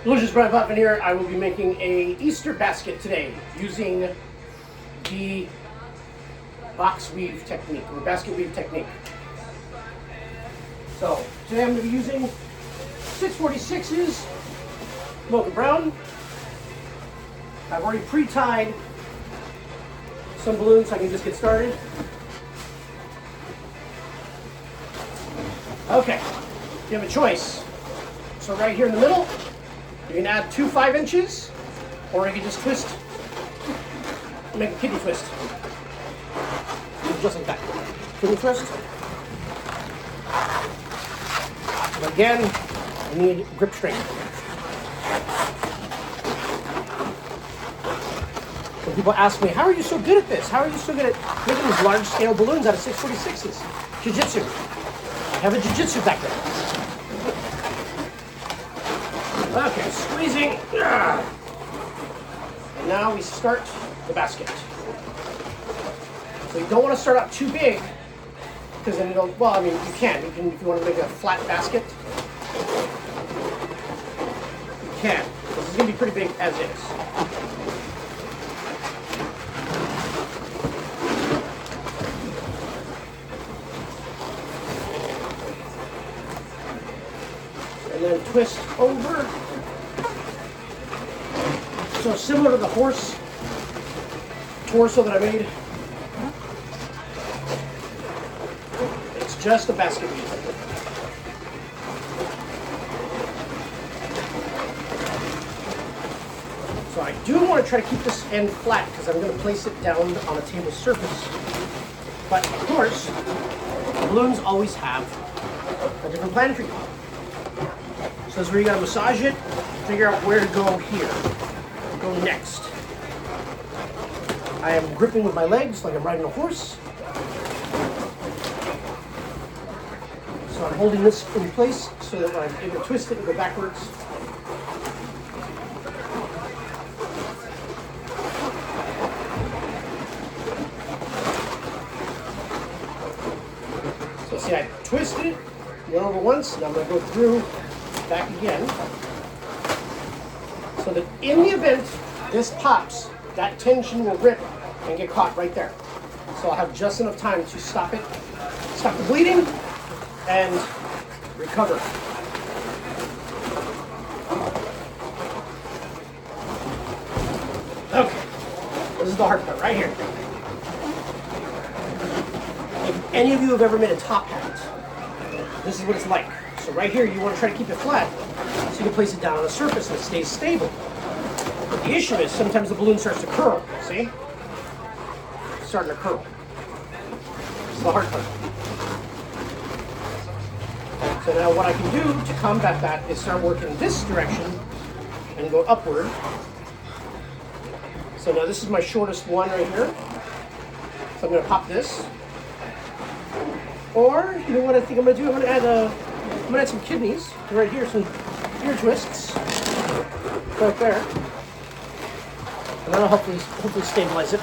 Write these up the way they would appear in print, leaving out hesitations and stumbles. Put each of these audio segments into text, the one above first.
Delicious Brian Putman here. I will be making a Easter basket today using the box weave technique or basket weave technique. So today I'm going to be using 646s mocha brown. I've already pre-tied some balloons so I can just get started. Okay, you have a choice. So right here in the middle, you can add 2 5-inches, or you can just twist, make a kidney twist. Just like that. Kidney twist. And again, you need grip strength. When people ask me, how are you so good at this? How are you so good at making these large scale balloons out of 646s? Jiu-jitsu. I have a jiu-jitsu background. Okay, squeezing. And now we start the basket. So you don't want to start out too big, because then it'll, well, I mean, you can if you want to make a flat basket. You can. This is going to be pretty big as is. And then twist over. So similar to the horse torso that I made, it's just a basket weave. So I do want to try to keep this end flat because I'm going to place it down on a table surface. But of course, balloons always have a different plan for you. So that's where you got to massage it, figure out where to go here. Go next. I am gripping with my legs like I'm riding a horse. So I'm holding this in place so that when I'm able to twist it and go backwards. So see, I twisted it, went over once, now I'm going to go through, back again. So that in the event this pops, that tension will rip and get caught right there. So I'll have just enough time to stop it, stop the bleeding, and recover. Okay, this is the hard part right here. If any of you have ever made a top hat, this is what it's like. So right here, you want to try to keep it flat so you can place it down on a surface and it stays stable. But the issue is sometimes the balloon starts to curl, see? It's starting to curl. This is the hard part. So now what I can do to combat that is start working this direction and go upward. So now this is my shortest one right here. So I'm going to pop this. Or, you know what I think I'm going to do? I'm going to add some kidneys right here, some ear twists right there, and that'll hopefully stabilize it.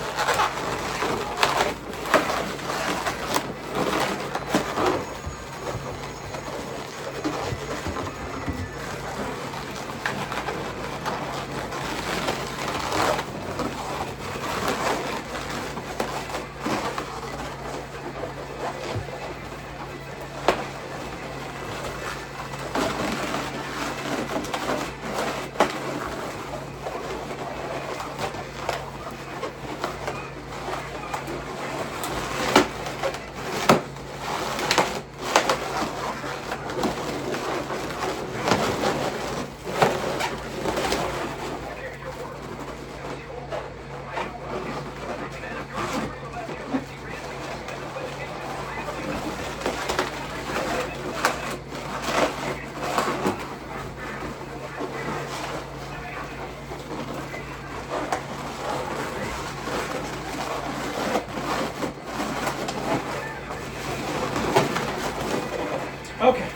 Okay.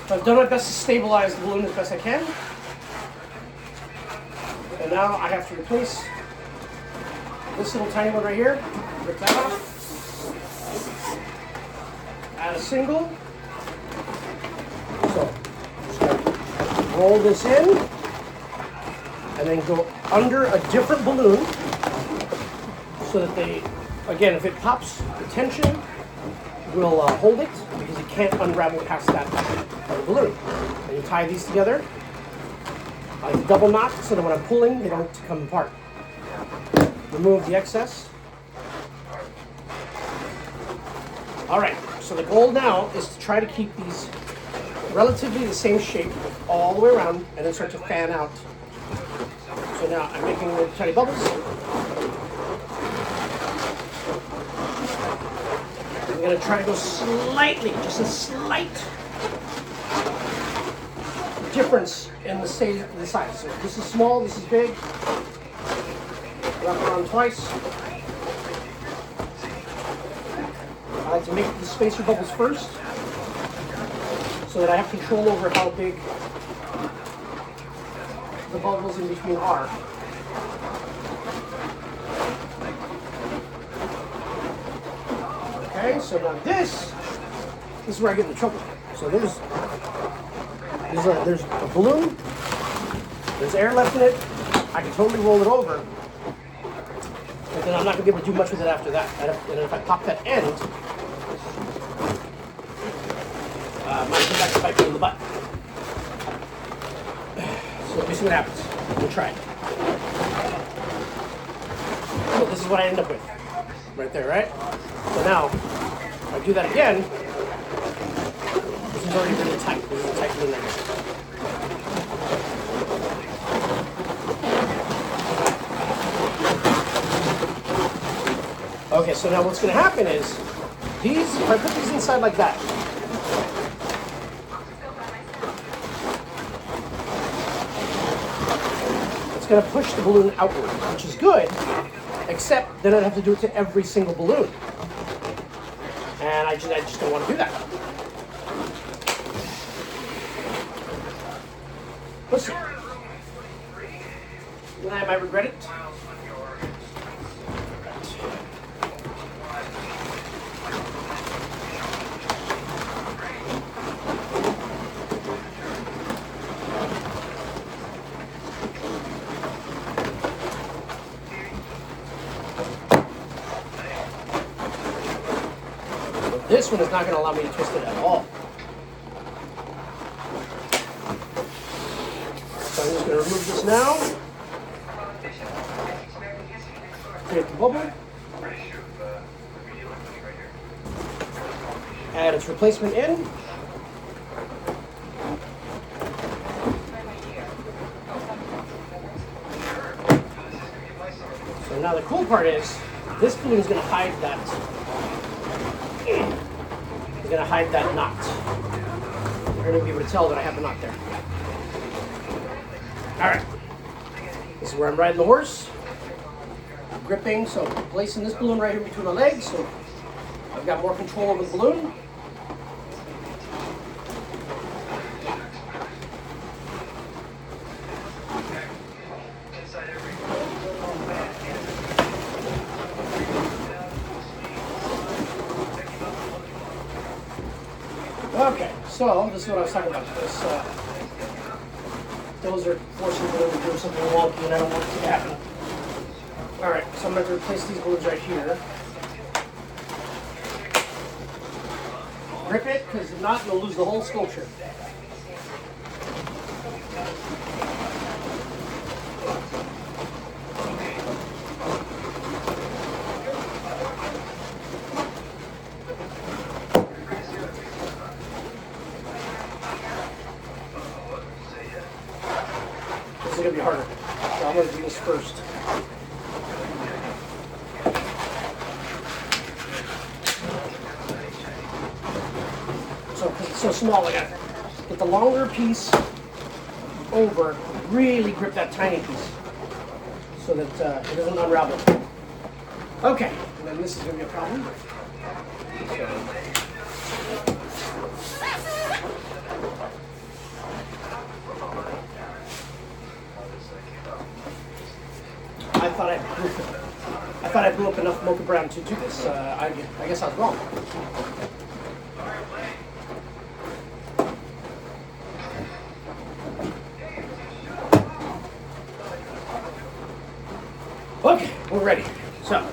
So I've done my best to stabilize the balloon as best I can. And now I have to replace this little tiny one right here. Rip that off. Add a single. So, just roll this in, and then go under a different balloon so that they, again, if it pops, the tension will hold it because it can't unravel past that balloon. And you tie these together like a double knot so that when I'm pulling, they don't come apart. Remove the excess. All right, so the goal now is to try to keep these relatively the same shape all the way around and then start to fan out. So now I'm making little tiny bubbles. I'm going to try to go slightly, just a slight difference in the size. So this is small, this is big. Wrap it around twice. I like to make the spacer bubbles first so that I have control over how big the bubbles in between are. Okay, so now this is where I get in trouble. So there's a balloon, there's air left in it, I can totally roll it over, but then I'm not going to be able to do much with it after that. And if I pop that end, I might come back to bite me in the butt. So let me see what happens. We'll try it. So this is what I end up with. Right there, right? So now, if I do that again, this is already really tight. This is a tight balloon right here. Okay, so now what's going to happen is, if I put these inside like that, it's going to push the balloon outward, which is good, except then I'd have to do it to every single balloon. And I just don't want to do that. Let's see. I might regret it. This one is not going to allow me to twist it at all. So I'm just going to remove this now. Create the bubble. Add its replacement in. So now the cool part is, this balloon is going to hide that. It's going to hide that knot. You're going to be able to tell that I have the knot there. Alright. This is where I'm riding the horse. Gripping, so placing this balloon right here between my legs, so I've got more control over the balloon. Okay, so this is what I was talking about. Those are forcing the balloon to do something wonky, and I don't want it to happen. All right, so I'm going to replace these balloons right here. Grip it, because if not, you'll lose the whole sculpture. This is going to be harder. So I'm going to do this first. So, because it's so small, I got to get the longer piece over, really grip that tiny piece so that it doesn't unravel. Okay, and then this is going to be a problem. I thought I blew up enough mocha brown to do this. I guess I was wrong. we're ready. So,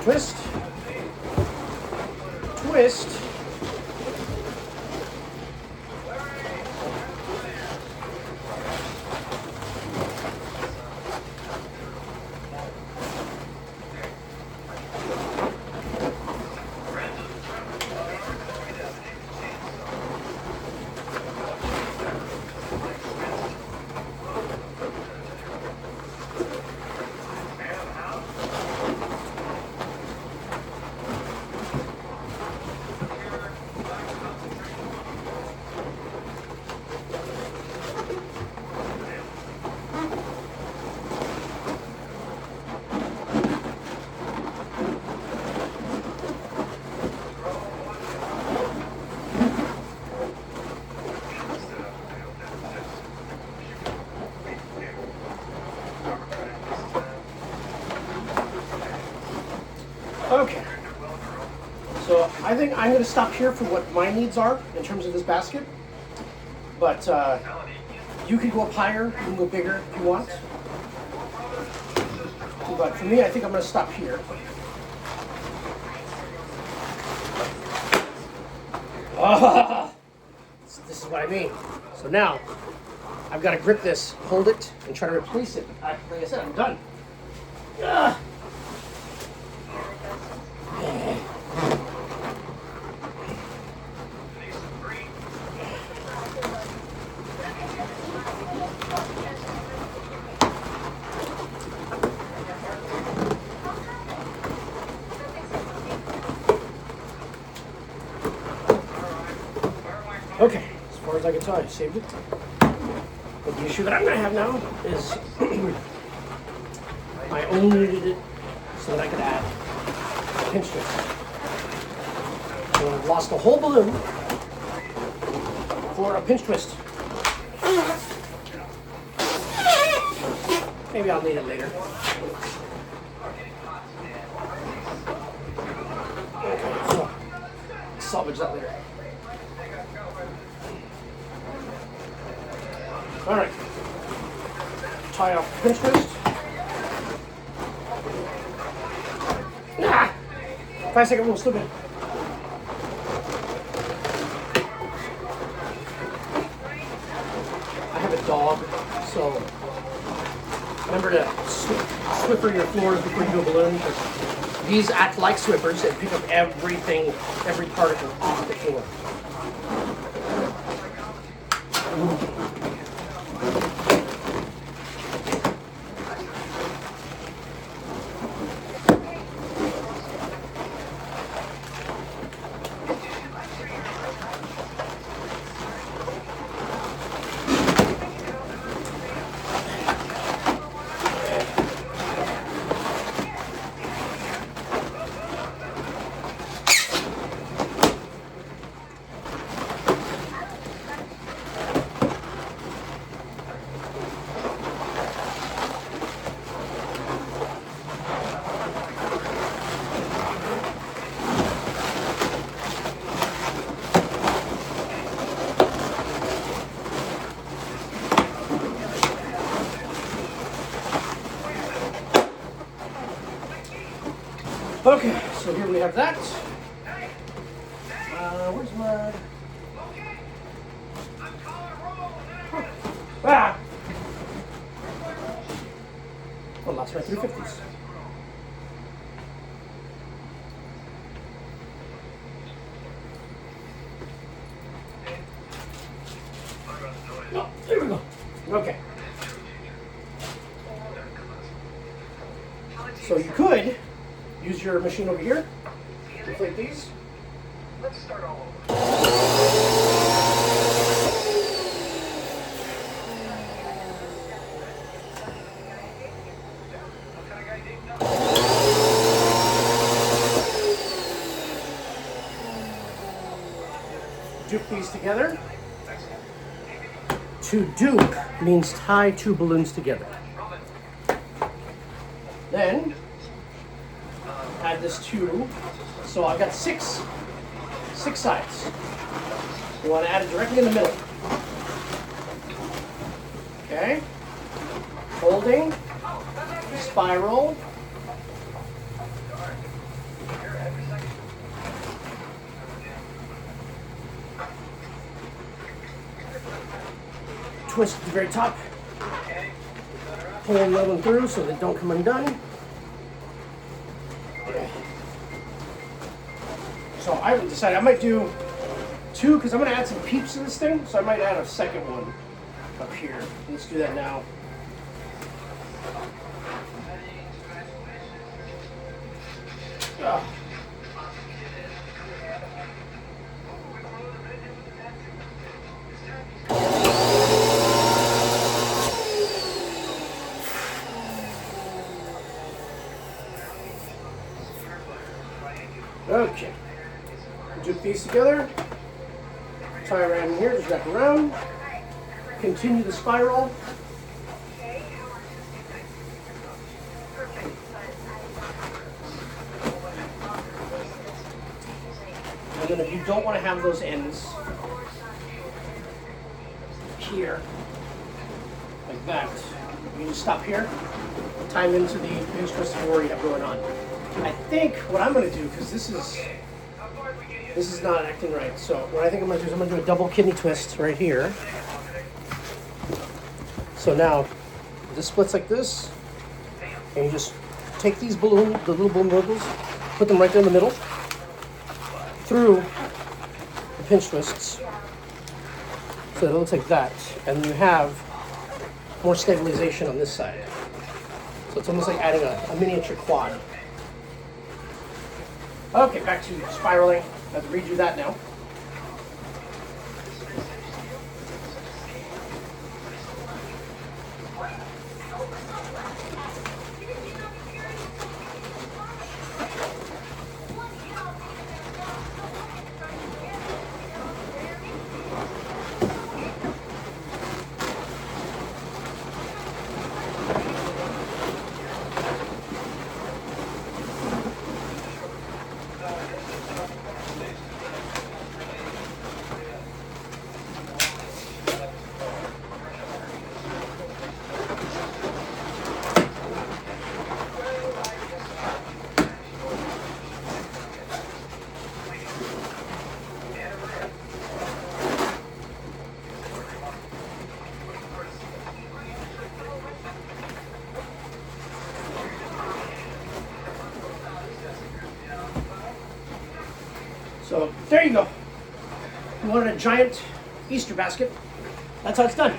twist, twist. Okay, so I think I'm going to stop here for what my needs are in terms of this basket. But you can go up higher, you can go bigger if you want. But for me, I think I'm going to stop here. Ah, this is what I mean. So now, I've got to grip this, hold it, and try to replace it. Like I said, I'm done. Ah. Okay, as far as I can tell, I saved it. But the issue that I'm going to have now is I only needed it so that I could add a pinch twist. So I've lost the whole balloon for a pinch twist. Maybe I'll need it later. Okay, so salvage that later. All right, tie off the pinch twist. Ah! 5-second rule, still good. I have a dog, so remember to Swiffer your floors before you do a balloon, because these act like Swiffers and pick up everything, every particle off the floor. Okay, so here we have that. Where's my... Ah! Oh, lost my 350s. Oh, there we go. Okay. So you could use your machine over here, inflate these. Let's start all over. Dupe these together. To dupe means tie two balloons together. Then add this to, so I've got six sides. You want to add it directly in the middle. Okay. Holding. Spiral. Twist at the very top. Pull the other one through so they don't come undone. So I haven't decided. I might do 2 because I'm going to add some peeps to this thing. So I might add a second one up here. Let's do that now. Oh. Okay. Juke these together. Tie around here, just wrap around. Continue the spiral. And then if you don't want to have those ends here, like that, you just stop here, tie them into the pinch twist four you have going on. I think what I'm going to do, because this is not acting right, so what I think I'm going to do is I'm going to do a double kidney twist right here. So now, this splits like this, and you just take these the little balloon burgles, put them right there in the middle, through the pinch twists, so that it looks like that, and you have more stabilization on this side. So it's almost like adding a miniature quad. Okay, back to spiraling. I have to redo that now. So there you go. You wanted a giant Easter basket. That's how it's done.